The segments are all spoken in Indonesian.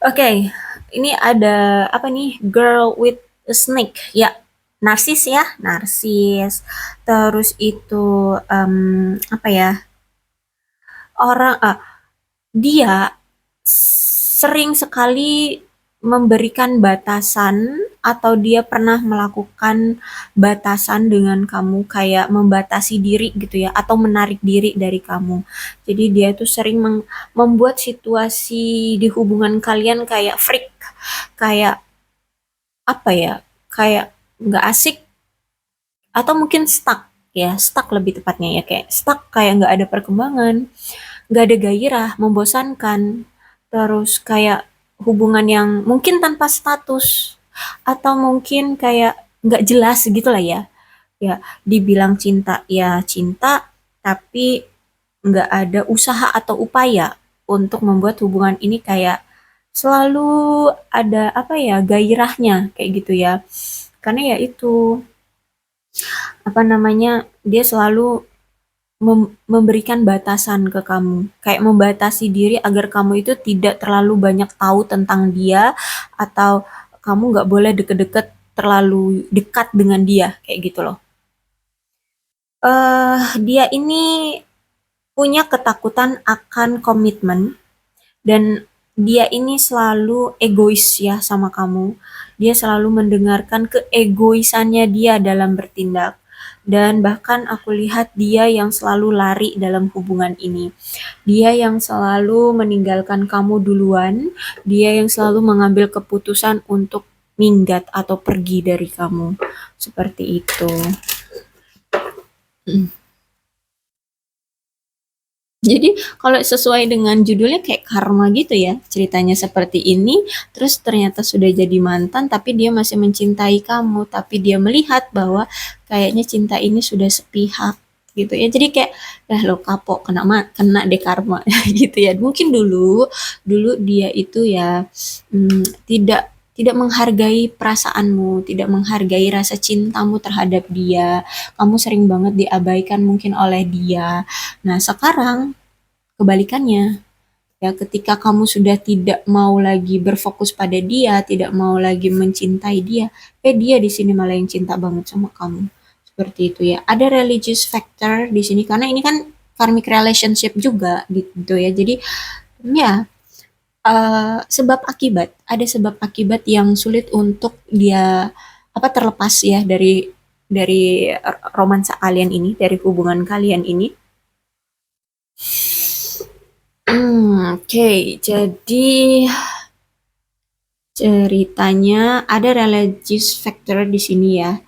Oke, ini ada apa nih? Girl with a Snake. Ya, narsis ya, narsis. Terus itu apa ya? Orang dia sering sekali memberikan batasan atau dia pernah melakukan batasan dengan kamu kayak membatasi diri gitu ya atau menarik diri dari kamu. Jadi dia tuh sering membuat situasi di hubungan kalian kayak freak, kayak apa ya? Kayak nggak asik atau mungkin stuck ya, stuck lebih tepatnya ya kayak stuck kayak nggak ada perkembangan, nggak ada gairah, membosankan, terus kayak hubungan yang mungkin tanpa status atau mungkin kayak nggak jelas gitu lah ya. Ya, dibilang cinta ya cinta, tapi nggak ada usaha atau upaya untuk membuat hubungan ini kayak selalu ada apa ya gairahnya kayak gitu ya. Karena ya itu apa namanya dia selalu memberikan batasan ke kamu, kayak membatasi diri agar kamu itu tidak terlalu banyak tahu tentang dia atau kamu nggak boleh deket-deket terlalu dekat dengan dia, kayak gitu loh. Dia ini punya ketakutan akan komitmen dan dia ini selalu egois ya sama kamu. Dia selalu mendengarkan keegoisannya dia dalam bertindak. Dan bahkan aku lihat dia yang selalu lari dalam hubungan ini. Dia yang selalu meninggalkan kamu duluan. Dia yang selalu mengambil keputusan untuk minggat atau pergi dari kamu. Seperti itu. Jadi kalau sesuai dengan judulnya kayak karma gitu ya, ceritanya seperti ini, terus ternyata sudah jadi mantan tapi dia masih mencintai kamu, tapi dia melihat bahwa kayaknya cinta ini sudah sepihak gitu ya. Jadi kayak lo kapok kena deh karma gitu ya. Mungkin dulu dulu dia itu ya tidak tidak menghargai perasaanmu, tidak menghargai rasa cintamu terhadap dia. Kamu sering banget diabaikan mungkin oleh dia. Nah, sekarang kebalikannya, ya ketika kamu sudah tidak mau lagi berfokus pada dia, tidak mau lagi mencintai dia, dia di sini malah yang cinta banget sama kamu. Seperti itu ya. Ada religious factor di sini karena ini kan karmic relationship juga gitu ya. Jadi ya sebab akibat, ada sebab akibat yang sulit untuk dia apa terlepas ya dari romansa kalian ini, dari hubungan kalian ini. Oke, jadi ceritanya ada religious factor di sini ya.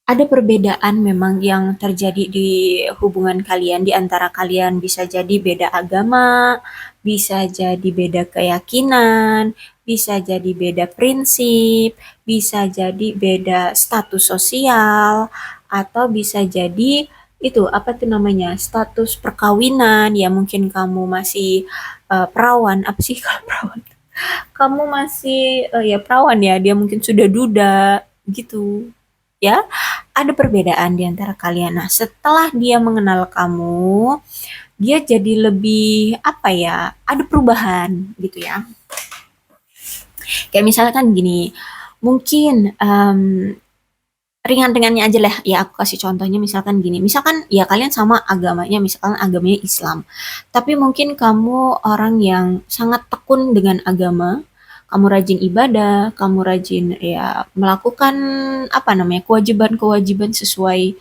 Ada perbedaan memang yang terjadi di hubungan kalian, di antara kalian bisa jadi beda agama, bisa jadi beda keyakinan, bisa jadi beda prinsip, bisa jadi beda status sosial, atau bisa jadi itu apa tuh namanya status perkawinan ya mungkin kamu masih perawan apa sih kalau perawan kamu masih ya perawan ya dia mungkin sudah duda gitu ya ada perbedaan di antara kalian. Nah, setelah dia mengenal kamu, dia jadi lebih apa ya? Ada perubahan gitu ya. Kayak misalkan gini, mungkin ringan-ringannya aja lah. Ya, aku kasih contohnya misalkan gini. Misalkan ya kalian sama agamanya, misalkan agamanya Islam. Tapi mungkin kamu orang yang sangat tekun dengan agama, kamu rajin ibadah, kamu rajin ya melakukan apa namanya kewajiban-kewajiban sesuai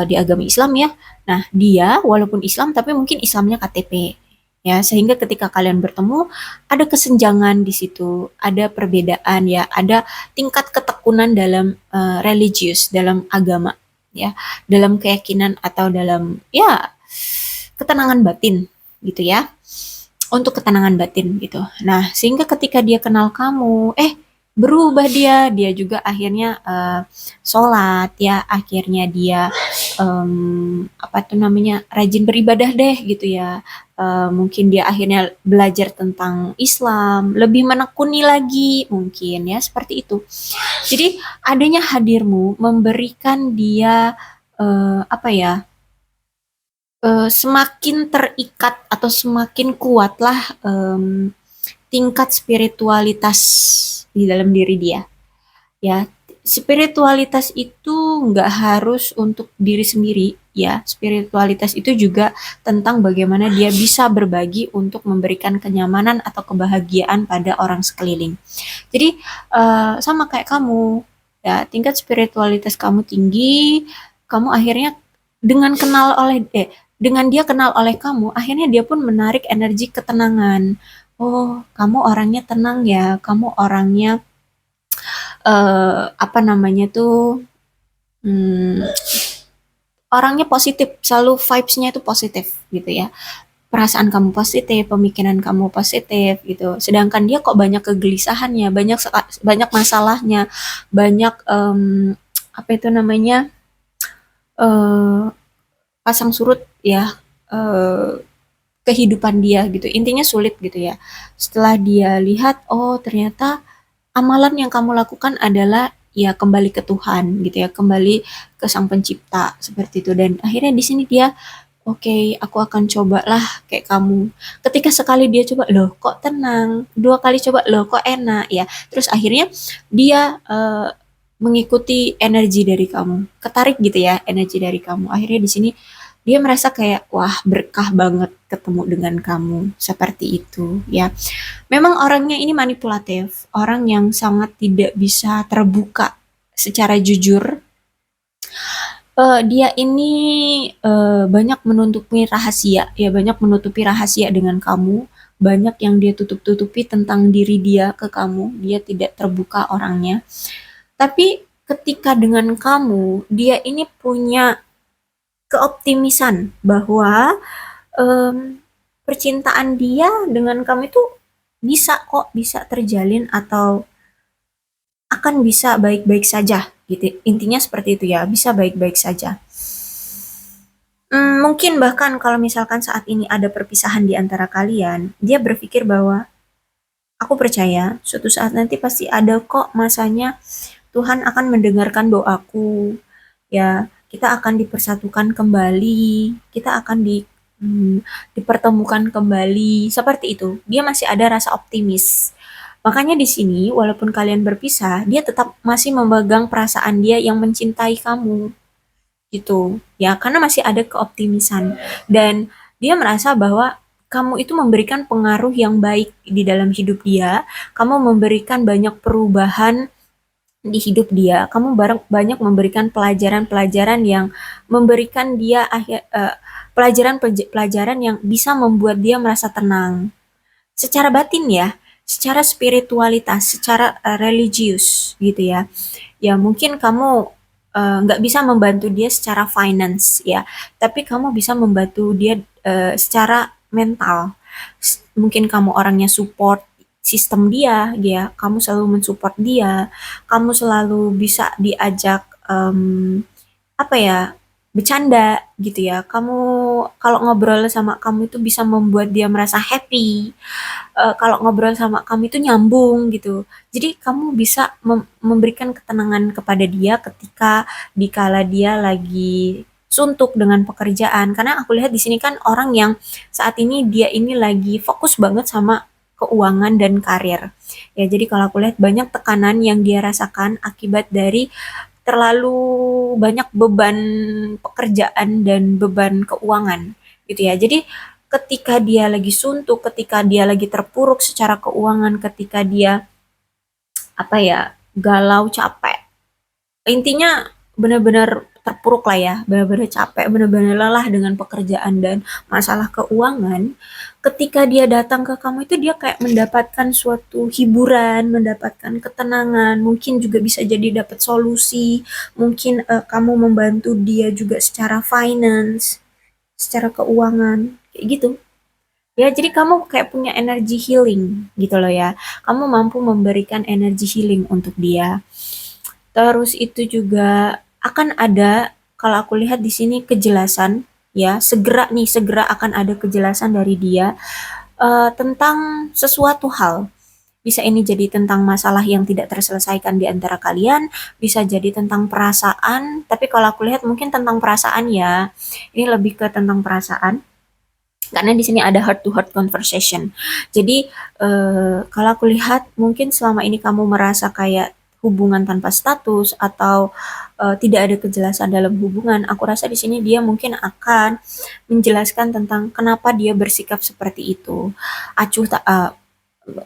di agama Islam ya. Nah, dia walaupun Islam tapi mungkin Islamnya KTP. Ya, sehingga ketika kalian bertemu ada kesenjangan di situ, ada perbedaan ya, ada tingkat ketekunan dalam religius, dalam agama ya, dalam keyakinan atau dalam ya ketenangan batin gitu ya untuk ketenangan batin gitu. Nah, sehingga ketika dia kenal kamu, berubah dia juga akhirnya sholat ya, akhirnya dia apa tuh namanya rajin beribadah deh gitu ya. Mungkin dia akhirnya belajar tentang Islam, lebih menekuni lagi mungkin ya seperti itu. Jadi adanya hadirmu memberikan dia apa ya semakin terikat atau semakin kuatlah tingkat spiritualitas di dalam diri dia. Ya, spiritualitas itu nggak harus untuk diri sendiri, ya. Spiritualitas itu juga tentang bagaimana dia bisa berbagi untuk memberikan kenyamanan atau kebahagiaan pada orang sekeliling. Jadi sama kayak kamu, ya. Tingkat spiritualitas kamu tinggi, kamu akhirnya dengan kenal oleh dengan dia kenal oleh kamu, akhirnya dia pun menarik energi ketenangan. Oh, kamu orangnya tenang ya, kamu orangnya apa namanya tuh, hmm, orangnya positif, selalu vibes-nya itu positif gitu ya. Perasaan kamu positif, pemikiran kamu positif gitu. Sedangkan dia kok banyak kegelisahannya, banyak masalahnya, banyak apa itu namanya eh, pasang surut ya, eh, kehidupan dia gitu. Intinya sulit gitu ya. Setelah dia lihat, oh ternyata amalan yang kamu lakukan adalah ya kembali ke Tuhan gitu ya, kembali ke Sang Pencipta seperti itu. Dan akhirnya di sini dia, oke, aku akan cobalah kayak kamu. Ketika sekali dia coba, loh kok tenang. Dua kali coba, loh kok enak ya. Terus akhirnya dia mengikuti energi dari kamu, ketarik gitu ya energi dari kamu. Akhirnya di sini dia merasa kayak wah berkah banget ketemu dengan kamu seperti itu ya. Memang orangnya ini manipulatif, orang yang sangat tidak bisa terbuka secara jujur. Dia ini banyak menutupi rahasia, ya banyak menutupi rahasia dengan kamu, banyak yang dia tutup-tutupi tentang diri dia ke kamu, dia tidak terbuka orangnya. Tapi ketika dengan kamu, dia ini punya keoptimisan bahwa em, percintaan dia dengan kamu itu bisa kok, bisa terjalin atau akan bisa baik-baik saja gitu. Intinya seperti itu ya, bisa baik-baik saja. Mungkin bahkan kalau misalkan saat ini ada perpisahan di antara kalian, dia berpikir bahwa aku percaya suatu saat nanti pasti ada kok masanya Tuhan akan mendengarkan doaku. Ya, kita akan dipersatukan kembali, kita akan dipertemukan kembali, seperti itu. Dia masih ada rasa optimis. Makanya di sini, walaupun kalian berpisah, dia tetap masih memegang perasaan dia yang mencintai kamu, gitu. Ya, karena masih ada keoptimisan. Dan dia merasa bahwa kamu itu memberikan pengaruh yang baik di dalam hidup dia, kamu memberikan banyak perubahan di hidup dia, kamu banyak memberikan pelajaran-pelajaran yang memberikan dia pelajaran-pelajaran yang bisa membuat dia merasa tenang secara batin ya, secara spiritualitas, secara religius gitu ya. Ya mungkin kamu nggak bisa membantu dia secara finance ya, tapi kamu bisa membantu dia secara mental. Mungkin kamu orangnya support sistem dia, ya kamu selalu mensupport dia, kamu selalu bisa diajak apa ya, bercanda gitu ya. Kamu kalau ngobrol sama kamu itu bisa membuat dia merasa happy. Kalau ngobrol sama kamu itu nyambung gitu. Jadi kamu bisa memberikan ketenangan kepada dia ketika dikala dia lagi suntuk dengan pekerjaan. Karena aku lihat di sini kan orang yang saat ini dia ini lagi fokus banget sama keuangan dan karir. Ya, jadi kalau aku lihat banyak tekanan yang dia rasakan akibat dari terlalu banyak beban pekerjaan dan beban keuangan gitu ya. Jadi ketika dia lagi suntuk, ketika dia lagi terpuruk secara keuangan, ketika dia apa ya, galau, capek. Intinya benar-benar terpuruk lah ya, benar-benar capek, benar-benar lelah dengan pekerjaan dan masalah keuangan. Ketika dia datang ke kamu itu dia kayak mendapatkan suatu hiburan, mendapatkan ketenangan, mungkin juga bisa jadi dapat solusi, mungkin kamu membantu dia juga secara finance, secara keuangan, kayak gitu. Ya, jadi kamu kayak punya energi healing gitu loh ya. Kamu mampu memberikan energi healing untuk dia. Terus itu juga akan ada, kalau aku lihat di sini kejelasan ya, segera nih, segera akan ada kejelasan dari dia tentang sesuatu hal. Bisa ini jadi tentang masalah yang tidak terselesaikan di antara kalian, bisa jadi tentang perasaan, tapi kalau aku lihat mungkin tentang perasaan ya. Ini lebih ke tentang perasaan. karena di sini ada heart to heart conversation. Jadi kalau aku lihat mungkin selama ini kamu merasa kayak hubungan tanpa status atau tidak ada kejelasan dalam hubungan, aku rasa di sini dia mungkin akan menjelaskan tentang kenapa dia bersikap seperti itu. Acuh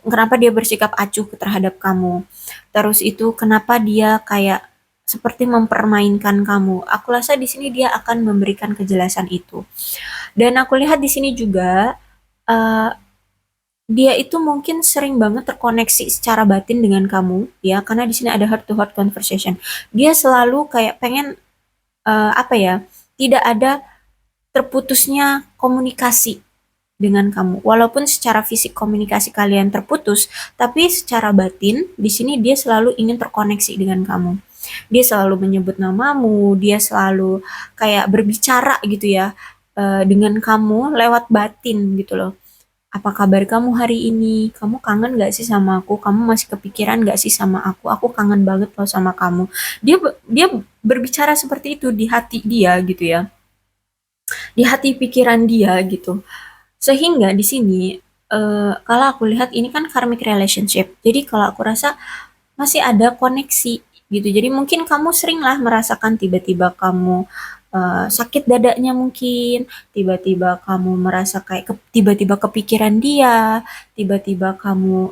kenapa dia bersikap acuh terhadap kamu. Terus itu kenapa dia kayak seperti mempermainkan kamu. Aku rasa di sini dia akan memberikan kejelasan itu. Dan aku lihat di sini juga eh, dia itu mungkin sering banget terkoneksi secara batin dengan kamu ya, karena di sini ada heart to heart conversation. Dia selalu kayak pengen apa ya? Tidak ada terputusnya komunikasi dengan kamu. Walaupun secara fisik komunikasi kalian terputus, tapi secara batin di sini dia selalu ingin terkoneksi dengan kamu. Dia selalu menyebut namamu, dia selalu kayak berbicara gitu ya dengan kamu lewat batin gitu loh. Apa kabar kamu hari ini? Kamu kangen gak sih sama aku? Kamu masih kepikiran gak sih sama aku? Aku kangen banget loh sama kamu. Dia berbicara seperti itu di hati dia gitu ya. Di hati pikiran dia gitu. Sehingga di sini kalau aku lihat ini kan karmic relationship. Jadi kalau aku rasa masih ada koneksi gitu. Jadi mungkin kamu sering lah merasakan tiba-tiba kamu sakit dadanya mungkin, tiba-tiba kamu merasa kayak tiba-tiba kepikiran dia, tiba-tiba kamu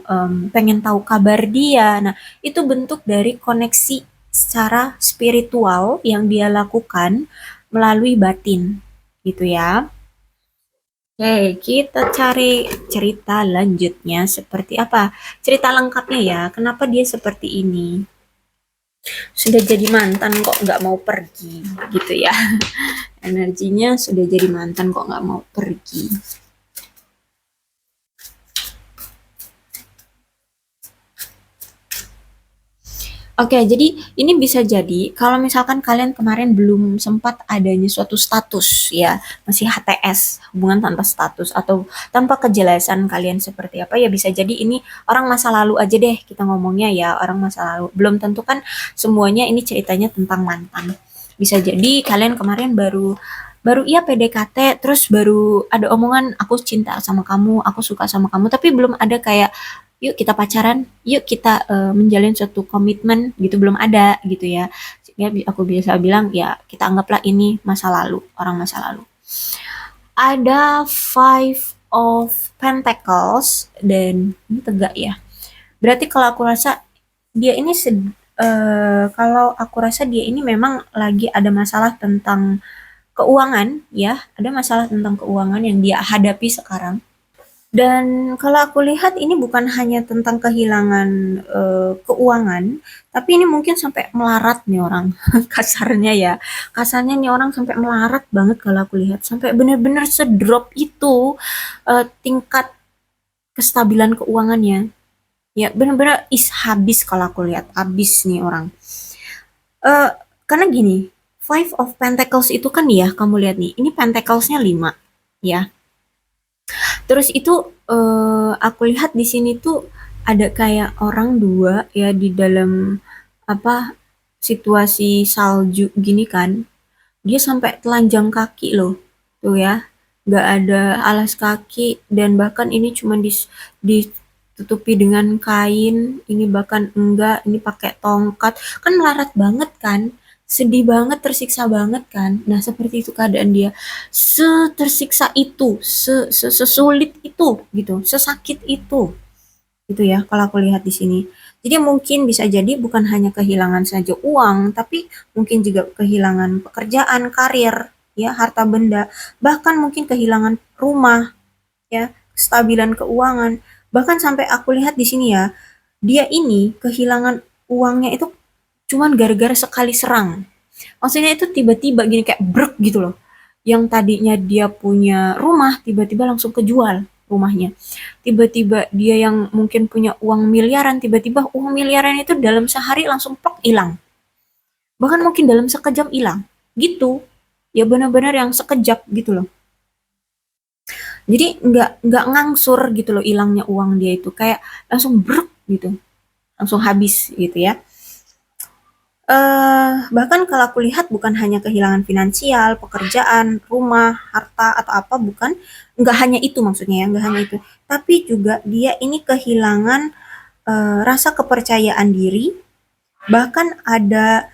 pengen tahu kabar dia. Nah, itu bentuk dari koneksi secara spiritual yang dia lakukan melalui batin gitu ya. Oke, kita cari cerita lanjutnya seperti apa? Cerita lengkapnya ya, kenapa dia seperti ini? Sudah jadi mantan kok nggak mau pergi, gitu ya. Energinya sudah jadi mantan kok nggak mau pergi. Oke, jadi ini bisa jadi kalau misalkan kalian kemarin belum sempat adanya suatu status ya, masih HTS, hubungan tanpa status atau tanpa kejelasan kalian seperti apa ya, bisa jadi ini orang masa lalu aja deh kita ngomongnya ya, orang masa lalu. Belum tentu kan semuanya ini ceritanya tentang mantan. Bisa jadi kalian kemarin baru baru iya PDKT terus baru ada omongan aku cinta sama kamu, aku suka sama kamu, tapi belum ada kayak yuk kita pacaran, yuk kita menjalin suatu komitmen gitu, belum ada gitu ya. Sehingga aku biasa bilang ya kita anggaplah ini masa lalu, orang masa lalu. Ada Five of Pentacles dan ini tegak ya. Berarti kalau aku rasa dia ini kalau aku rasa dia ini memang lagi ada masalah tentang keuangan ya, ada masalah tentang keuangan yang dia hadapi sekarang. Dan kalau aku lihat ini bukan hanya tentang kehilangan keuangan, tapi ini mungkin sampai melarat nih orang. Kasarnya ya. Kasarnya nih orang sampai melarat banget kalau aku lihat, sampai benar-benar sedrop itu tingkat kestabilan keuangannya. Ya, benar-benar habis kalau aku lihat, habis nih orang. Eh karena gini, Five of Pentacles itu kan ya, kamu lihat nih, ini Pentacles-nya 5 ya. Terus itu aku lihat di sini tuh ada kayak orang dua ya di dalam apa situasi salju gini kan. Dia sampai telanjang kaki loh. Tuh ya. Nggak ada alas kaki dan bahkan ini cuma ditutupi dengan kain, ini bahkan enggak, ini pakai tongkat. Kan melarat banget kan? Sedih banget, tersiksa banget kan? Nah, seperti itu keadaan dia. Setersiksa itu, sesulit itu gitu, sesakit itu. Gitu ya kalau aku lihat di sini. Jadi mungkin bisa jadi bukan hanya kehilangan saja uang, tapi mungkin juga kehilangan pekerjaan, karir, ya, harta benda, bahkan mungkin kehilangan rumah, ya, kestabilan keuangan. Bahkan sampai aku lihat di sini ya, dia ini kehilangan uangnya itu cuman gara-gara sekali serang. Maksudnya itu tiba-tiba gini kayak brek gitu loh. Yang tadinya dia punya rumah, tiba-tiba langsung kejual rumahnya. Tiba-tiba dia yang mungkin punya uang miliaran, tiba-tiba uang miliaran itu dalam sehari langsung plok hilang. Bahkan mungkin dalam sekejap hilang. Gitu. Ya benar-benar yang sekejap gitu loh. Jadi nggak ngangsur gitu loh hilangnya uang dia itu. Kayak langsung brek gitu. Langsung habis gitu ya. Bahkan kalau aku lihat bukan hanya kehilangan finansial, pekerjaan, rumah, harta, atau apa, bukan, nggak hanya itu maksudnya ya, nggak hanya itu. Tapi juga dia ini kehilangan rasa kepercayaan diri, bahkan ada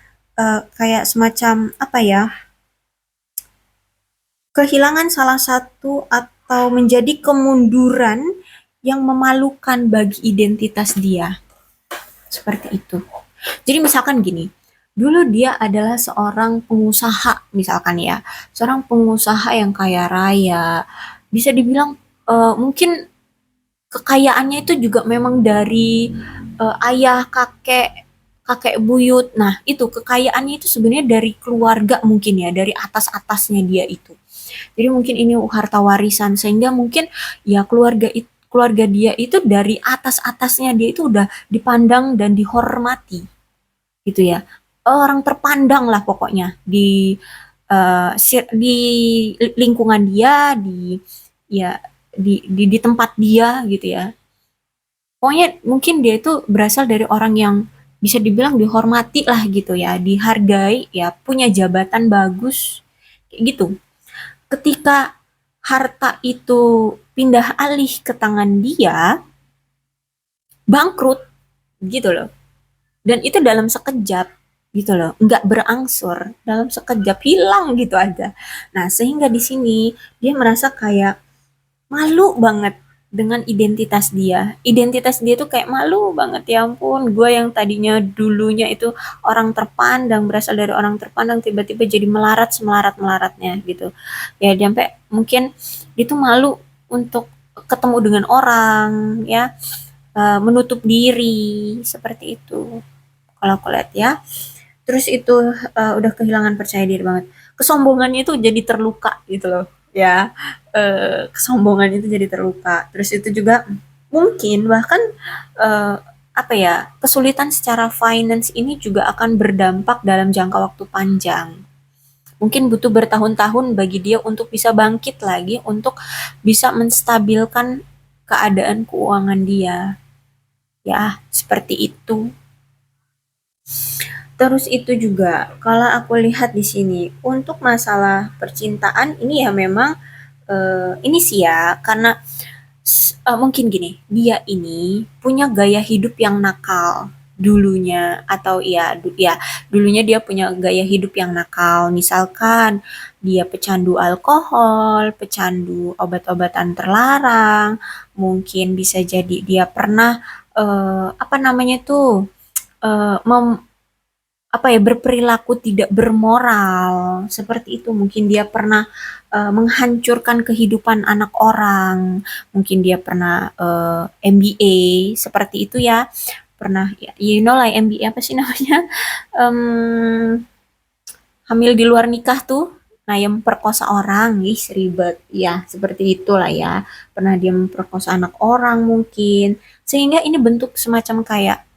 kayak semacam apa ya, kehilangan salah satu atau menjadi kemunduran yang memalukan bagi identitas dia. Seperti itu. Jadi misalkan gini, dulu dia adalah seorang pengusaha misalkan ya, seorang pengusaha yang kaya raya, bisa dibilang mungkin kekayaannya itu juga memang dari ayah, kakek, kakek buyut. Nah, itu kekayaannya itu sebenarnya dari keluarga mungkin ya, dari atas-atasnya dia itu. Jadi mungkin ini harta warisan sehingga mungkin ya keluarga dia itu dari atas-atasnya dia itu udah dipandang dan dihormati gitu ya. Orang terpandang lah pokoknya di lingkungan dia, di ya di tempat dia gitu ya. Pokoknya mungkin dia itu berasal dari orang yang bisa dibilang dihormati lah gitu ya, dihargai ya, punya jabatan bagus kayak gitu. Ketika harta itu pindah alih ke tangan dia, bangkrut gitu loh. Dan itu dalam sekejap gitu loh, nggak berangsur, dalam sekejap hilang gitu aja. Nah, sehingga di sini dia merasa kayak malu banget dengan identitas dia. Identitas dia tuh kayak malu banget, ya ampun, gue yang tadinya dulunya itu orang terpandang, berasal dari orang terpandang, tiba-tiba jadi melarat semelarat-melaratnya gitu. Ya, sampai mungkin itu malu untuk ketemu dengan orang, ya, menutup diri, seperti itu. Kalau aku lihat ya. Terus itu udah kehilangan percaya diri banget. Kesombongannya itu jadi terluka gitu loh, ya. Kesombongan itu jadi terluka. Terus itu juga mungkin bahkan eh, apa ya, kesulitan secara finance ini juga akan berdampak dalam jangka waktu panjang. Mungkin butuh bertahun-tahun bagi dia untuk bisa bangkit lagi, untuk bisa menstabilkan keadaan keuangan dia. Ya, seperti itu. Terus itu juga, kalau aku lihat di sini, untuk masalah percintaan ini ya memang ini sih ya, karena mungkin gini, dia ini punya gaya hidup yang nakal dulunya, atau ya dulunya dia punya gaya hidup yang nakal. Misalkan dia pecandu alkohol, pecandu obat-obatan terlarang, mungkin bisa jadi dia pernah apa namanya tuh, eh, mem- apa ya, berperilaku tidak bermoral seperti itu. Mungkin dia pernah menghancurkan kehidupan anak orang, mungkin dia pernah MBA seperti itu ya, pernah ya, you know lah MBA apa sih namanya. Em, Hamil di luar nikah tuh, nah yang perkosa orang, ih ribet ya, seperti itulah ya, pernah dia memperkosa anak orang mungkin, sehingga ini bentuk semacam kayak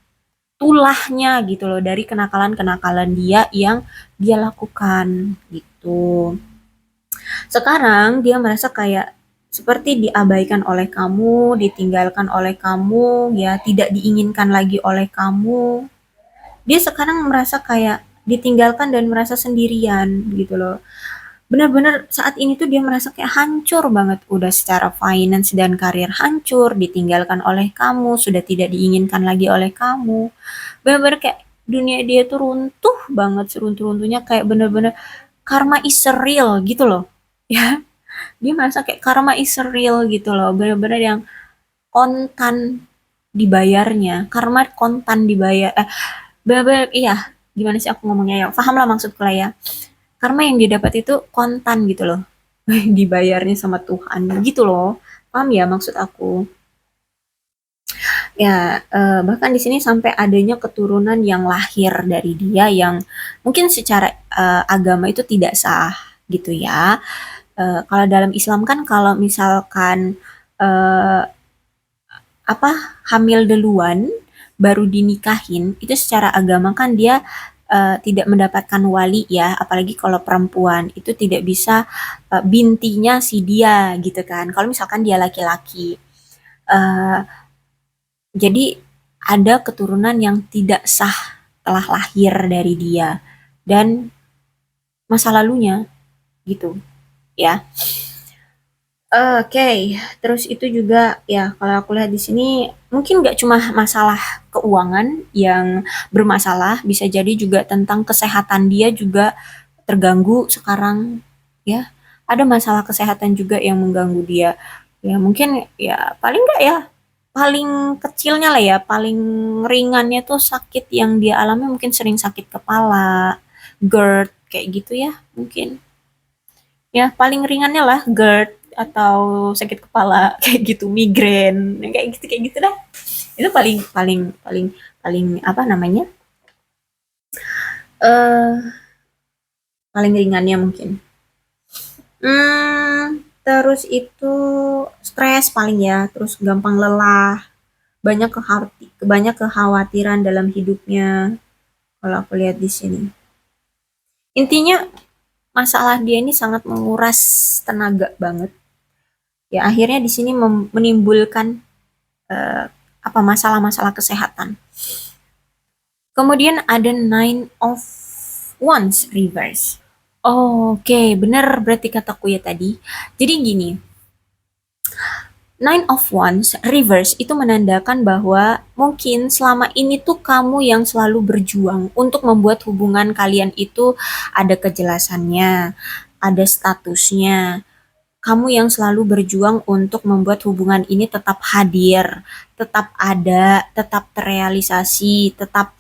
tulahnya gitu loh dari kenakalan-kenakalan dia yang dia lakukan gitu. Sekarang dia merasa kayak seperti diabaikan oleh kamu, ditinggalkan oleh kamu, ya tidak diinginkan lagi oleh kamu. Dia sekarang merasa kayak ditinggalkan dan merasa sendirian gitu loh. Benar-benar saat ini tuh dia merasa kayak hancur banget, udah secara finance dan karir hancur, ditinggalkan oleh kamu, sudah tidak diinginkan lagi oleh kamu. Benar-benar kayak dunia dia tuh runtuh banget, seruntuh-runtuhnya, kayak bener-bener karma is real gitu loh. Ya, dia merasa kayak karma is real gitu loh, bener-bener yang kontan dibayarnya, karma kontan dibayar, bener-bener iya, gimana sih aku ngomongnya ya, paham lah maksudku lah ya, karma yang dia dapat itu kontan gitu loh, dibayarnya sama Tuhan gitu loh, paham ya maksud aku. Ya, bahkan di sini sampai adanya keturunan yang lahir dari dia yang mungkin secara agama itu tidak sah gitu ya. Kalau dalam Islam kan kalau misalkan eh, apa, hamil duluan baru dinikahin itu secara agama kan dia tidak mendapatkan wali ya, apalagi kalau perempuan itu tidak bisa bintinya si dia gitu kan. Kalau misalkan dia laki-laki, Eh, jadi ada keturunan yang tidak sah telah lahir dari dia dan masa lalunya gitu ya. Oke, terus itu juga ya kalau aku lihat di sini mungkin nggak cuma masalah keuangan yang bermasalah, bisa jadi juga tentang kesehatan dia juga terganggu sekarang ya. Ada masalah kesehatan juga yang mengganggu dia. Ya mungkin ya paling nggak ya, paling kecilnya lah ya, paling ringannya tuh sakit yang dia alami mungkin sering sakit kepala, GERD kayak gitu ya mungkin. Ya, paling ringannya lah GERD atau sakit kepala kayak gitu, migrain, kayak gitu dah. Itu paling paling paling paling apa namanya? Eh paling ringannya mungkin. Terus itu stres paling ya, terus gampang lelah, banyak kekhawatiran dalam hidupnya kalau aku lihat di sini. Intinya masalah dia ini sangat menguras tenaga banget. Ya akhirnya di sini menimbulkan eh, apa masalah-masalah kesehatan. Kemudian ada Nine of Wands reverse. Oke, benar berarti kataku ya tadi. Jadi gini, Nine of Wands reverse itu menandakan bahwa mungkin selama ini tuh kamu yang selalu berjuang untuk membuat hubungan kalian itu ada kejelasannya, ada statusnya. Kamu yang selalu berjuang untuk membuat hubungan ini tetap hadir, tetap ada, tetap terrealisasi, tetap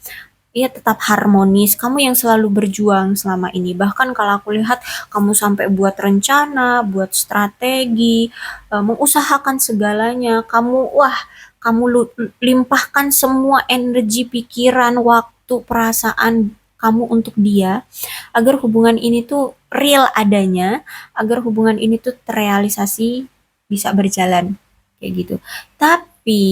harmonis. Kamu yang selalu berjuang selama ini. Bahkan kalau aku lihat kamu sampai buat rencana, buat strategi, mengusahakan segalanya. Kamu limpahkan semua energi, pikiran, waktu, perasaan kamu untuk dia agar hubungan ini tuh real adanya, agar hubungan ini tuh terrealisasi, bisa berjalan kayak gitu. Tapi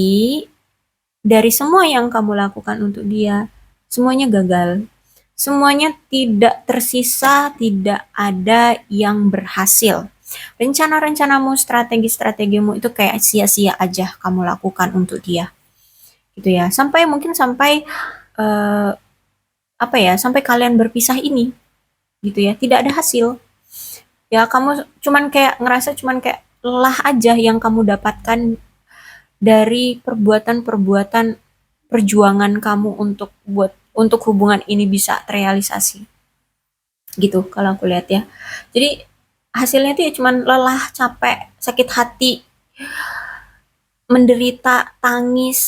dari semua yang kamu lakukan untuk dia, semuanya gagal. Semuanya tidak tersisa, tidak ada yang berhasil. Rencana-rencanamu, strategi-strategimu itu kayak sia-sia aja kamu lakukan untuk dia. Gitu ya. Sampai eh, apa ya? Sampai kalian berpisah ini gitu ya. Tidak ada hasil. Ya kamu cuman kayak ngerasa cuman kayak lelah aja yang kamu dapatkan dari perbuatan-perbuatan perjuangan kamu untuk hubungan ini bisa terrealisasi gitu kalau aku lihat ya. Jadi hasilnya tuh ya cuman lelah, capek, sakit hati, menderita, tangis,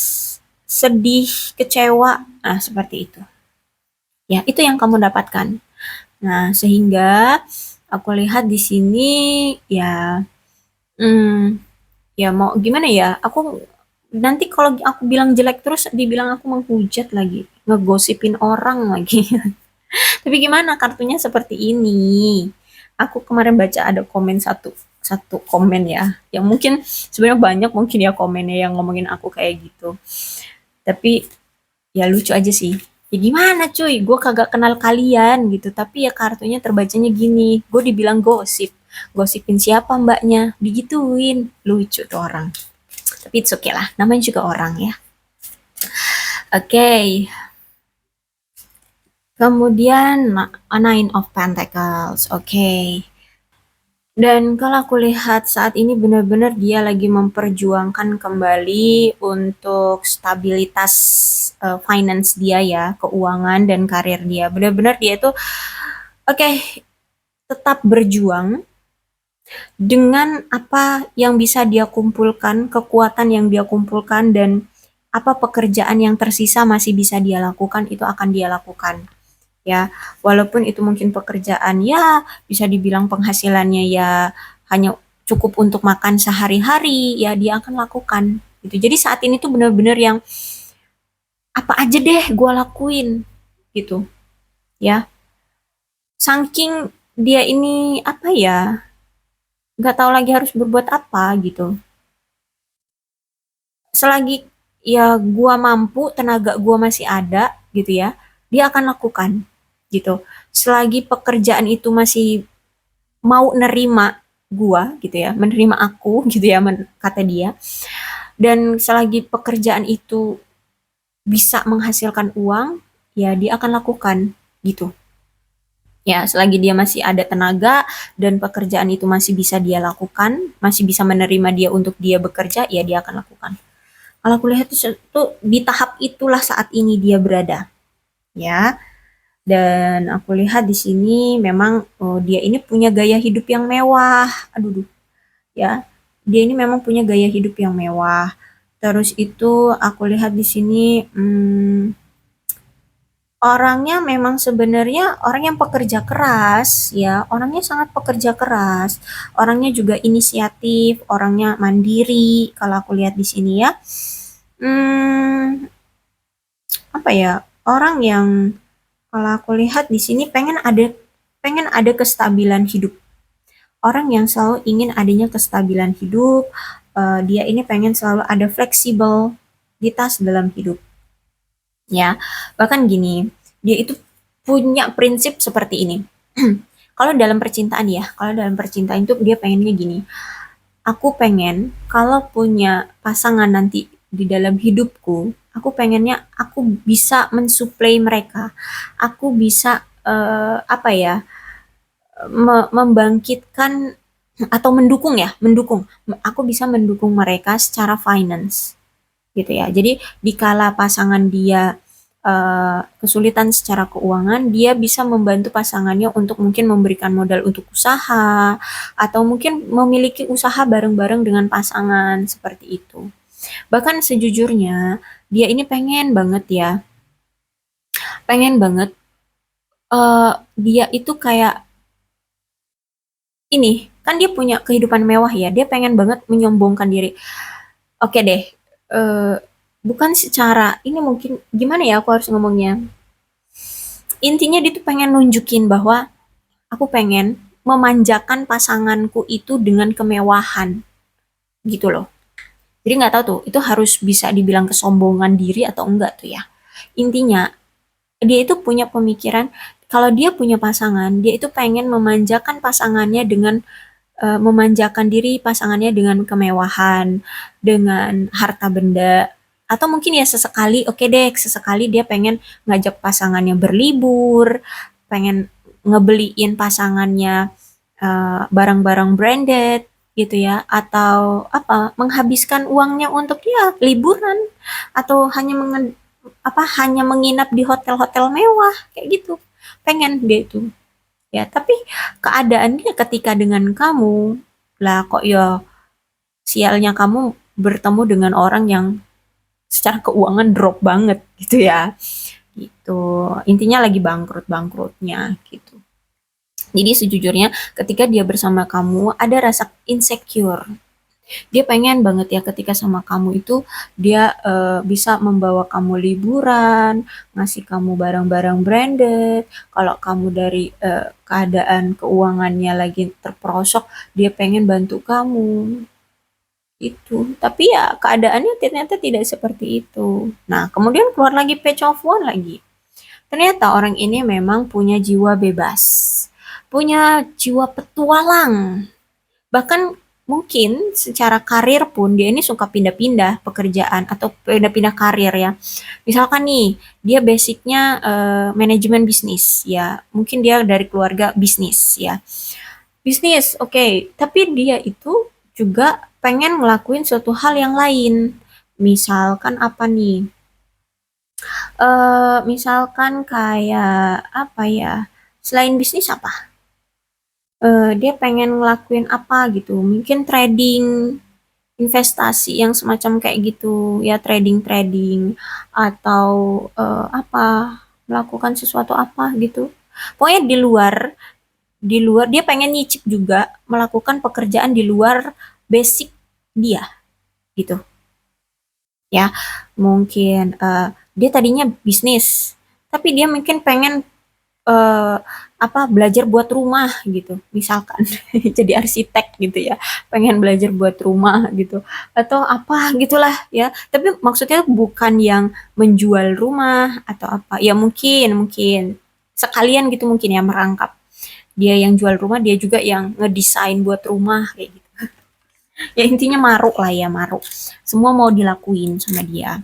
sedih, kecewa. Nah, seperti itu. Ya, itu yang kamu dapatkan. Nah, sehingga aku lihat di sini ya hmm, ya mau gimana ya? Aku nanti kalau aku bilang jelek terus dibilang aku menghujat lagi, ngegosipin orang lagi. Tapi gimana kartunya seperti ini? Aku kemarin baca ada komen satu satu komen ya, yang mungkin sebenarnya banyak mungkin ya komennya yang ngomongin aku kayak gitu. Tapi ya lucu aja sih. Ya gimana cuy, gue kagak kenal kalian gitu. Tapi ya kartunya terbacanya gini, gue dibilang gosip. Gosipin siapa mbaknya? Digituin. Lucu tuh orang. Tapi it's okay lah, namanya juga orang ya. Oke, kemudian Nine of Pentacles. Oke. Dan kalau aku lihat saat ini benar-benar dia lagi memperjuangkan kembali untuk stabilitas finance dia ya, keuangan dan karir dia. Benar-benar dia itu oke, tetap berjuang dengan apa yang bisa dia kumpulkan, kekuatan yang dia kumpulkan dan apa pekerjaan yang tersisa masih bisa dia lakukan itu akan dia lakukan ya, walaupun itu mungkin pekerjaan ya bisa dibilang penghasilannya ya hanya cukup untuk makan sehari-hari ya dia akan lakukan gitu. Jadi saat ini tuh benar-benar yang apa aja deh gue lakuin gitu ya, saking dia ini apa ya, nggak tahu lagi harus berbuat apa gitu. Selagi ya gua mampu, tenaga gua masih ada gitu ya, dia akan lakukan gitu. Selagi pekerjaan itu masih mau nerima gua gitu ya, menerima aku gitu ya, kata dia. Dan selagi pekerjaan itu bisa menghasilkan uang, ya dia akan lakukan gitu. Ya, selagi dia masih ada tenaga dan pekerjaan itu masih bisa dia lakukan, masih bisa menerima dia untuk dia bekerja, ya dia akan lakukan. Kalau aku lihat itu di tahap itulah saat ini dia berada, ya. Dan aku lihat di sini memang dia ini punya gaya hidup yang mewah. Aduh, duh, ya. Dia ini memang punya gaya hidup yang mewah. Terus itu aku lihat di sini orangnya memang sebenarnya orang yang pekerja keras, ya, orangnya sangat pekerja keras, orangnya juga inisiatif, orangnya mandiri, kalau aku lihat di sini ya. Hmm, apa ya, orang yang kalau aku lihat di sini pengen ada kestabilan hidup. Orang yang selalu ingin adanya kestabilan hidup, dia ini pengen selalu ada fleksibilitas dalam hidup. Ya, bahkan gini, dia itu punya prinsip seperti ini. Kalau dalam percintaan itu dia pengennya gini, aku pengen kalau punya pasangan nanti di dalam hidupku, aku pengennya aku bisa mensuplai mereka, aku bisa apa ya, membangkitkan atau mendukung ya, mendukung. Aku bisa mendukung mereka secara finance gitu ya. Jadi dikala pasangan dia kesulitan secara keuangan, dia bisa membantu pasangannya untuk mungkin memberikan modal untuk usaha atau mungkin memiliki usaha bareng-bareng dengan pasangan seperti itu. Bahkan sejujurnya dia ini pengen banget dia itu kayak ini kan dia punya kehidupan mewah ya, dia pengen banget menyombongkan diri. Oke deh, eh, bukan secara ini mungkin gimana ya aku harus ngomongnya. Intinya dia tuh pengen nunjukin bahwa aku pengen memanjakan pasanganku itu dengan kemewahan gitu loh. Jadi nggak tahu tuh, itu harus bisa dibilang kesombongan diri atau enggak tuh ya. Intinya dia itu punya pemikiran kalau dia punya pasangan, dia itu pengen memanjakan pasangannya dengan memanjakan diri pasangannya dengan kemewahan, dengan harta benda, atau mungkin ya sesekali, oke deh, sesekali dia pengen ngajak pasangannya berlibur, pengen ngebeliin pasangannya barang-barang branded gitu ya, atau apa menghabiskan uangnya untuk dia liburan atau hanya menginap di hotel-hotel mewah kayak gitu. Pengen dia itu. Ya, tapi keadaannya ketika dengan kamu, lah kok ya sialnya kamu bertemu dengan orang yang secara keuangan drop banget gitu ya. Gitu. Intinya lagi bangkrut-bangkrutnya gitu. Jadi sejujurnya ketika dia bersama kamu ada rasa insecure. Dia pengen banget ya ketika sama kamu itu dia bisa membawa kamu liburan, ngasih kamu barang-barang branded. Kalau kamu dari keadaan keuangannya lagi terperosok, dia pengen bantu kamu. Itu. Tapi ya keadaannya ternyata tidak seperti itu. Nah, kemudian keluar lagi page of one lagi. Ternyata orang ini memang punya jiwa bebas. Punya jiwa petualang. Bahkan mungkin secara karir pun dia ini suka pindah-pindah pekerjaan atau pindah-pindah karir ya. Misalkan nih, dia basicnya manajemen bisnis ya. Mungkin dia dari keluarga bisnis ya. Bisnis, oke. Tapi dia itu juga pengen ngelakuin suatu hal yang lain. Misalkan apa nih? Misalkan kayak apa ya? Selain bisnis apa? Dia pengen ngelakuin apa gitu, mungkin trading, investasi yang semacam kayak gitu, ya trading-trading atau apa, melakukan sesuatu apa gitu. Pokoknya di luar dia pengen nyicip juga melakukan pekerjaan di luar basic dia gitu. Ya, mungkin dia tadinya bisnis, tapi dia mungkin pengen eh, apa belajar buat rumah gitu misalkan jadi arsitek gitu ya pengen belajar buat rumah gitu atau apa gitulah ya tapi maksudnya bukan yang menjual rumah atau apa ya mungkin mungkin sekalian gitu mungkin ya merangkap dia yang jual rumah dia juga yang ngedesain buat rumah kayak gitu ya intinya maruk lah ya maruk semua mau dilakuin sama dia.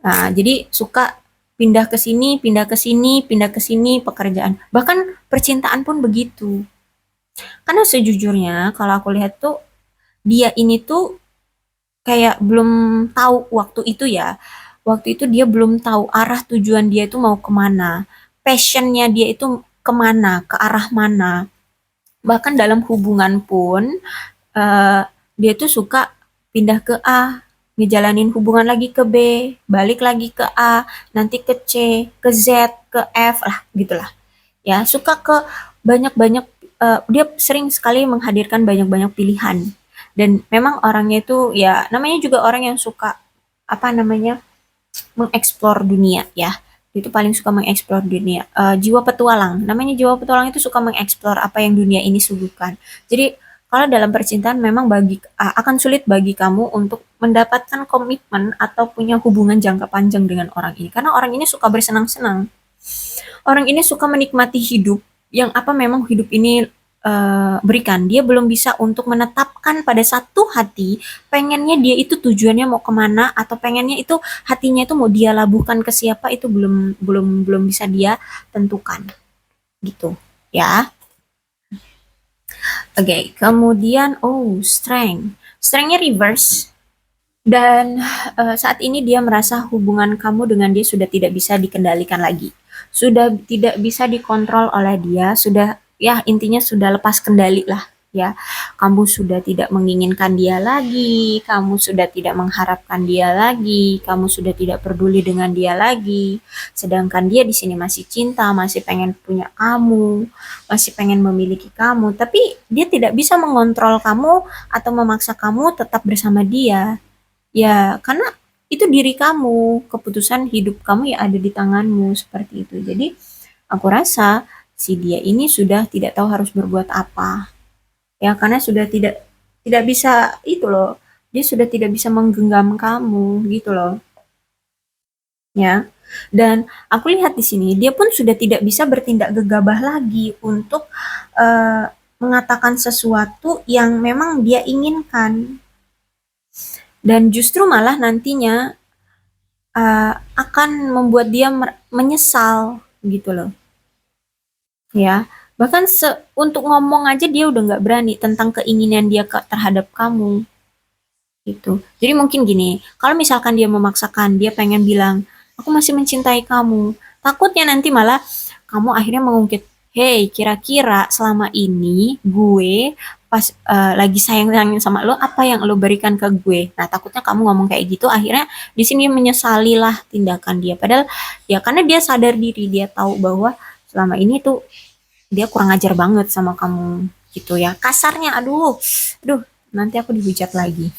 Nah, jadi suka pindah ke sini, pindah ke sini, pindah ke sini, pekerjaan. Bahkan percintaan pun begitu. Karena sejujurnya kalau aku lihat tuh dia ini tuh kayak belum tahu waktu itu ya. Waktu itu dia belum tahu arah tujuan dia itu mau kemana. Passionnya dia itu kemana, ke arah mana. Bahkan dalam hubungan pun eh, dia tuh suka pindah ke A, ngejalanin hubungan lagi ke B, balik lagi ke A, nanti ke C, ke Z, ke F lah gitulah. Ya, suka ke banyak-banyak dia sering sekali menghadirkan banyak-banyak pilihan. Dan memang orangnya itu ya namanya juga orang yang suka apa namanya mengeksplor dunia ya. Dia itu paling suka mengeksplor dunia. Jiwa petualang. Namanya jiwa petualang itu suka mengeksplor apa yang dunia ini suguhkan. Jadi kalau dalam percintaan memang akan sulit bagi kamu untuk mendapatkan komitmen atau punya hubungan jangka panjang dengan orang ini karena orang ini suka bersenang-senang. Orang ini suka menikmati hidup yang apa memang hidup ini berikan. Dia belum bisa untuk menetapkan pada satu hati pengennya dia itu tujuannya mau kemana atau pengennya itu hatinya itu mau dia labuhkan ke siapa itu belum belum belum bisa dia tentukan gitu ya. Oke, kemudian strength. Strengthnya reverse. Dan saat ini dia merasa hubungan kamu dengan dia sudah tidak bisa dikendalikan lagi. Sudah tidak bisa dikontrol oleh dia, sudah ya intinya sudah lepas kendali lah ya. Kamu sudah tidak menginginkan dia lagi, kamu sudah tidak mengharapkan dia lagi, kamu sudah tidak peduli dengan dia lagi. Sedangkan dia di sini masih cinta, masih pengen punya kamu, masih pengen memiliki kamu, tapi dia tidak bisa mengontrol kamu atau memaksa kamu tetap bersama dia. Ya, karena itu diri kamu, keputusan hidup kamu ya ada di tanganmu seperti itu. Jadi, aku rasa si dia ini sudah tidak tahu harus berbuat apa. Ya, karena sudah tidak tidak bisa itu loh. Dia sudah tidak bisa menggenggam kamu gitu loh. Ya. Dan aku lihat di sini dia pun sudah tidak bisa bertindak gegabah lagi untuk eh, mengatakan sesuatu yang memang dia inginkan. Dan justru malah nantinya akan membuat dia menyesal gitu loh ya. Bahkan untuk ngomong aja dia udah nggak berani tentang keinginan dia terhadap kamu gitu. Jadi mungkin gini, kalau misalkan dia memaksakan, dia pengen bilang aku masih mencintai kamu, takutnya nanti malah kamu akhirnya mengungkit, hey, kira-kira selama ini gue pas lagi sayang-sayangin sama lo, apa yang lo berikan ke gue? Nah, takutnya kamu ngomong kayak gitu, akhirnya di sini menyesali lah tindakan dia. Padahal ya karena dia sadar diri, dia tahu bahwa selama ini tuh dia kurang ajar banget sama kamu gitu ya. Kasarnya, aduh, nanti aku dihujat lagi.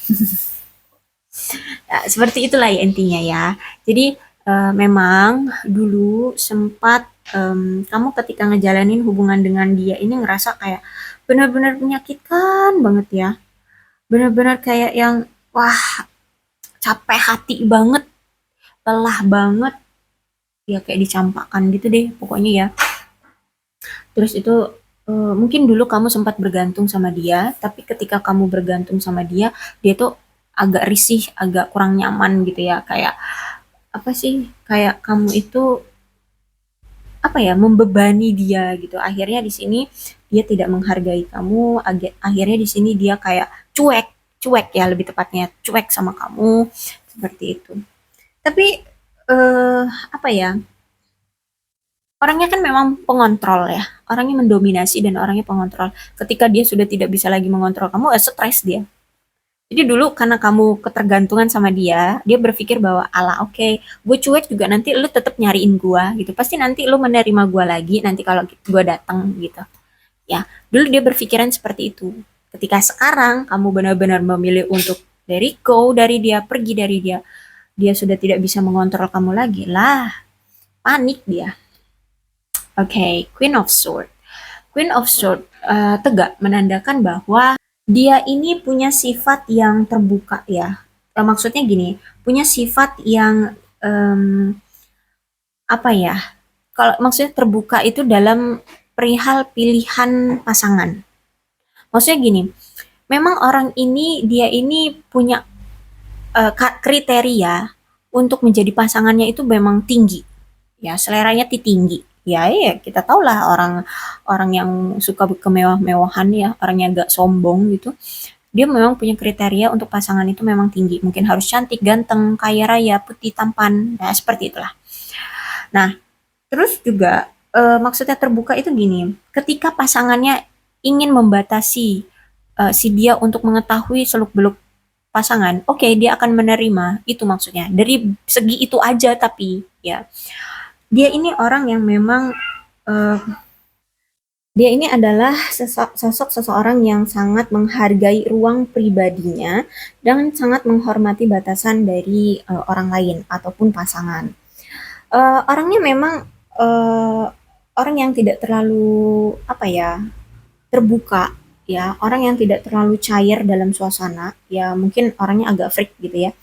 Ya, seperti itulah ya intinya ya. Jadi memang dulu sempat kamu ketika ngejalanin hubungan dengan dia ini ngerasa kayak benar-benar menyakitkan banget ya. Benar-benar kayak yang wah capek hati banget, lelah banget, ya kayak dicampakkan gitu deh pokoknya ya. Terus itu mungkin dulu kamu sempat bergantung sama dia, tapi ketika kamu bergantung sama dia, dia tuh agak risih, agak kurang nyaman gitu ya. Kayak apa sih? Kayak kamu itu apa ya, membebani dia gitu. Akhirnya di sini dia tidak menghargai kamu, akhirnya di sini dia kayak cuek, cuek ya lebih tepatnya, cuek sama kamu seperti itu. Tapi apa ya? Orangnya kan memang pengontrol ya. Orangnya mendominasi dan orangnya pengontrol. Ketika dia sudah tidak bisa lagi mengontrol kamu, stres dia. Jadi dulu karena kamu ketergantungan sama dia, dia berpikir bahwa ala oke, okay, gue cuek juga nanti lu tetap nyariin gue gitu. Pasti nanti lu menerima gue lagi nanti kalau gue datang gitu. Ya, dulu dia berpikiran seperti itu. Ketika sekarang kamu benar-benar memilih untuk dari go dari dia, pergi dari dia, dia sudah tidak bisa mengontrol kamu lagi lah, panik dia. Oke, okay, Queen of Sword. Queen of Sword tegak menandakan bahwa dia ini punya sifat yang terbuka ya. Maksudnya gini, punya sifat yang apa ya? Kalau maksudnya terbuka itu dalam perihal pilihan pasangan. Maksudnya gini, memang orang ini dia ini punya kriteria untuk menjadi pasangannya itu memang tinggi. ya seleranya tinggi. Ya, ya kita tahu lah orang orang yang suka kemewah-mewahan ya, orangnya agak sombong gitu. Dia memang punya kriteria untuk pasangan itu memang tinggi. Mungkin harus cantik, ganteng, kaya raya, putih, tampan, ya seperti itulah. Nah, terus juga maksudnya terbuka itu gini, ketika pasangannya ingin membatasi si dia untuk mengetahui seluk-beluk pasangan, oke dia akan menerima itu maksudnya. Dari segi itu aja tapi ya dia ini orang yang memang eh, dia ini adalah sosok seseorang yang sangat menghargai ruang pribadinya dan sangat menghormati batasan dari orang lain ataupun pasangan. Orangnya memang eh, orang yang tidak terlalu apa ya terbuka ya, orang yang tidak terlalu cair dalam suasana ya, mungkin orangnya agak freak gitu ya,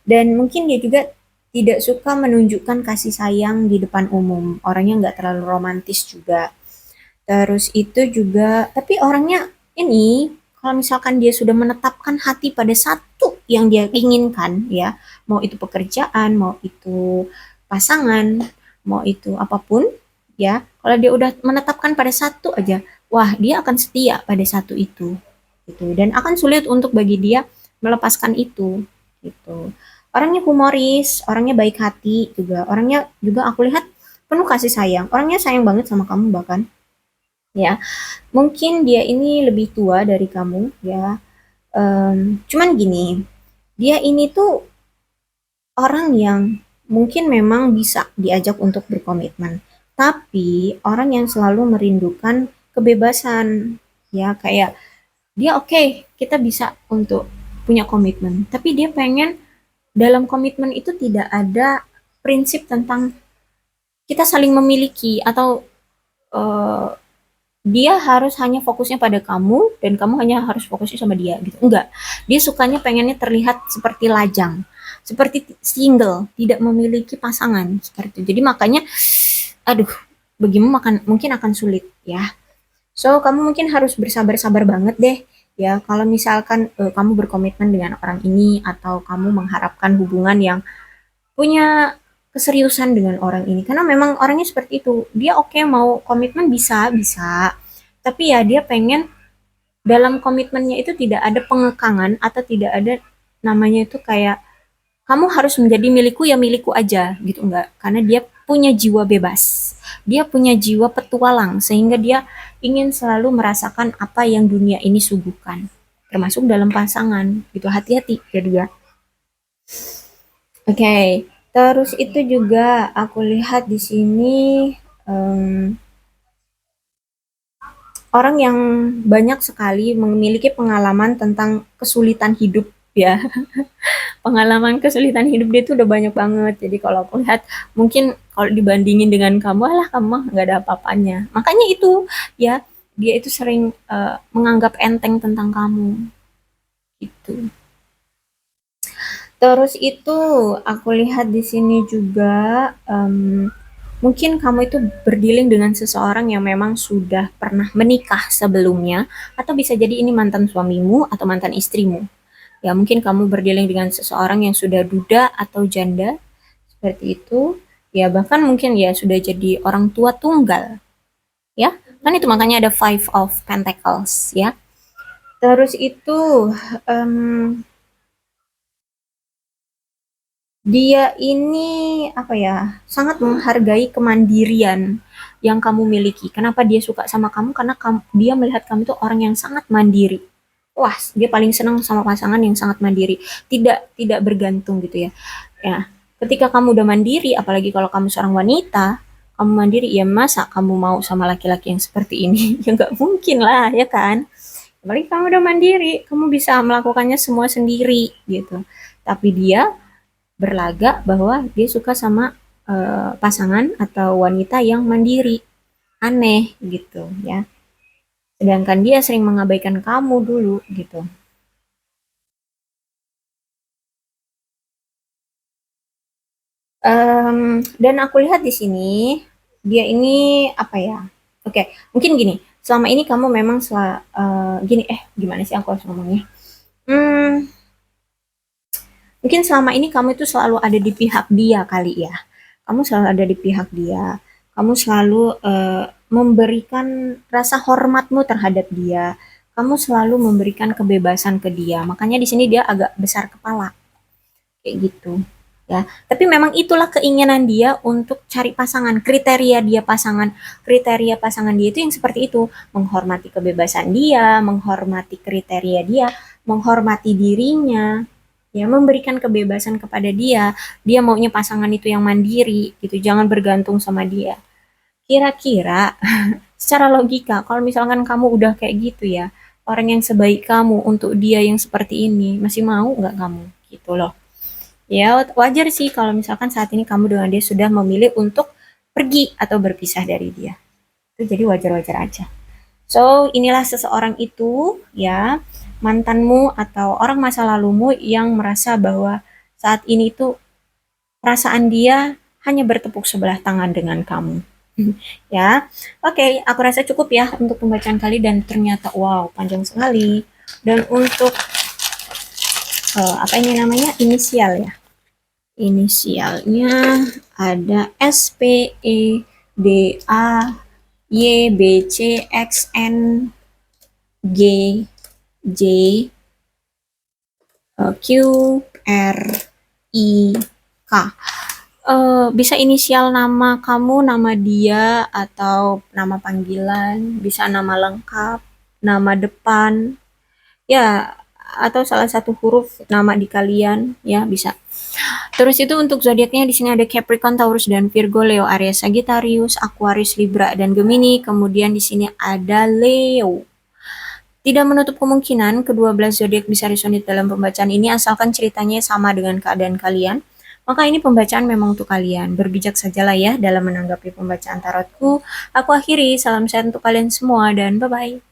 dan mungkin dia juga tidak suka menunjukkan kasih sayang di depan umum, orangnya nggak terlalu romantis juga. Terus itu juga, tapi orangnya ini, kalau misalkan dia sudah menetapkan hati pada satu yang dia inginkan, ya, mau itu pekerjaan, mau itu pasangan, mau itu apapun, ya, kalau dia udah menetapkan pada satu aja, wah, dia akan setia pada satu itu, gitu. Dan akan sulit untuk bagi dia melepaskan itu, gitu. Orangnya humoris, orangnya baik hati juga, orangnya juga aku lihat penuh kasih sayang, orangnya sayang banget sama kamu bahkan, ya. Mungkin dia ini lebih tua dari kamu, ya. Cuman gini, dia ini tuh orang yang mungkin memang bisa diajak untuk berkomitmen, tapi orang yang selalu merindukan kebebasan, ya. Kayak dia oke, kita bisa untuk punya komitmen, tapi dia pengen dalam komitmen itu tidak ada prinsip tentang kita saling memiliki atau eh, dia harus hanya fokusnya pada kamu dan kamu hanya harus fokusnya sama dia gitu. Enggak. Dia sukanya pengennya terlihat seperti lajang, seperti single, tidak memiliki pasangan seperti itu. Jadi makanya aduh, bagimu makan mungkin akan sulit ya. So, kamu mungkin harus bersabar-sabar banget deh ya kalau misalkan kamu berkomitmen dengan orang ini atau kamu mengharapkan hubungan yang punya keseriusan dengan orang ini, karena memang orangnya seperti itu, dia oke mau komitmen bisa bisa, tapi ya dia pengen dalam komitmennya itu tidak ada pengekangan atau tidak ada namanya itu kayak kamu harus menjadi milikku ya milikku aja gitu, enggak, karena dia punya jiwa bebas, dia punya jiwa petualang sehingga dia ingin selalu merasakan apa yang dunia ini suguhkan termasuk dalam pasangan gitu, hati-hati ya dia. Oke, terus itu juga aku lihat di sini em, orang yang banyak sekali memiliki pengalaman tentang kesulitan hidup ya. Pengalaman kesulitan hidup dia tuh udah banyak banget. Jadi kalau aku lihat mungkin kalau dibandingin dengan kamu, alah kamu mah nggak ada apa-apanya. Makanya itu ya, dia itu sering menganggap enteng tentang kamu gitu. Terus itu aku lihat di sini juga mungkin kamu itu berdealing dengan seseorang yang memang sudah pernah menikah sebelumnya atau bisa jadi ini mantan suamimu atau mantan istrimu. Ya mungkin kamu berdealing dengan seseorang yang sudah duda atau janda seperti itu. Ya bahkan mungkin ya sudah jadi orang tua tunggal. Ya kan itu makanya ada Five of Pentacles ya. Terus itu em, dia ini apa ya, sangat menghargai kemandirian yang kamu miliki. Kenapa dia suka sama kamu? Karena dia melihat kamu itu orang yang sangat mandiri. Wah, dia paling senang sama pasangan yang sangat mandiri, tidak bergantung gitu ya. Ya, ketika kamu udah mandiri, apalagi kalau kamu seorang wanita, kamu mandiri, ya masa kamu mau sama laki-laki yang seperti ini? Ya nggak mungkin lah, ya kan? Apalagi kamu udah mandiri, kamu bisa melakukannya semua sendiri gitu. Tapi dia berlagak bahwa dia suka sama pasangan atau wanita yang mandiri. Aneh gitu ya. Sedangkan dia sering mengabaikan kamu dulu gitu. Dan aku lihat di sini dia ini apa ya? Oke, mungkin gini. Selama ini kamu memang gini, gimana sih aku harus ngomongnya? Hmm, Mungkin selama ini kamu itu selalu ada di pihak dia kali ya. Kamu selalu ada di pihak dia. Kamu selalu memberikan rasa hormatmu terhadap dia. Kamu selalu memberikan kebebasan ke dia. Makanya di sini dia agak besar kepala kayak gitu. Ya, tapi memang itulah keinginan dia untuk cari pasangan, kriteria pasangan dia itu yang seperti itu, menghormati kebebasan dia, menghormati kriteria dia, menghormati dirinya, ya memberikan kebebasan kepada dia. Dia maunya pasangan itu yang mandiri gitu, jangan bergantung sama dia. Kira-kira secara logika, kalau misalkan kamu udah kayak gitu ya, orang yang sebaik kamu untuk dia yang seperti ini, masih mau nggak kamu? Gitu loh. Ya, wajar sih kalau misalkan saat ini kamu dengan dia sudah memilih untuk pergi atau berpisah dari dia. Itu jadi wajar-wajar aja. So, inilah seseorang itu, ya, mantanmu atau orang masa lalumu yang merasa bahwa saat ini tuh perasaan dia hanya bertepuk sebelah tangan dengan kamu. Ya, oke, aku rasa cukup ya untuk pembacaan kali dan ternyata wow panjang sekali. Dan untuk apa ini namanya inisial ya, inisialnya ada S P E D A Y B C X N G J Q R I K. Bisa inisial nama kamu, nama dia, atau nama panggilan, bisa nama lengkap, nama depan, ya, atau salah satu huruf nama di kalian, ya bisa. Terus itu untuk zodiaknya di sini ada Capricorn, Taurus, dan Virgo, Leo, Aries, Sagittarius, Aquarius, Libra, dan Gemini. Kemudian di sini ada Leo. Tidak menutup kemungkinan kedua belas zodiak bisa resonate dalam pembacaan ini asalkan ceritanya sama dengan keadaan kalian. Maka ini pembacaan memang untuk kalian. Berbijak sajalah ya dalam menanggapi pembacaan tarotku. Aku akhiri, salam sehat untuk kalian semua dan bye-bye.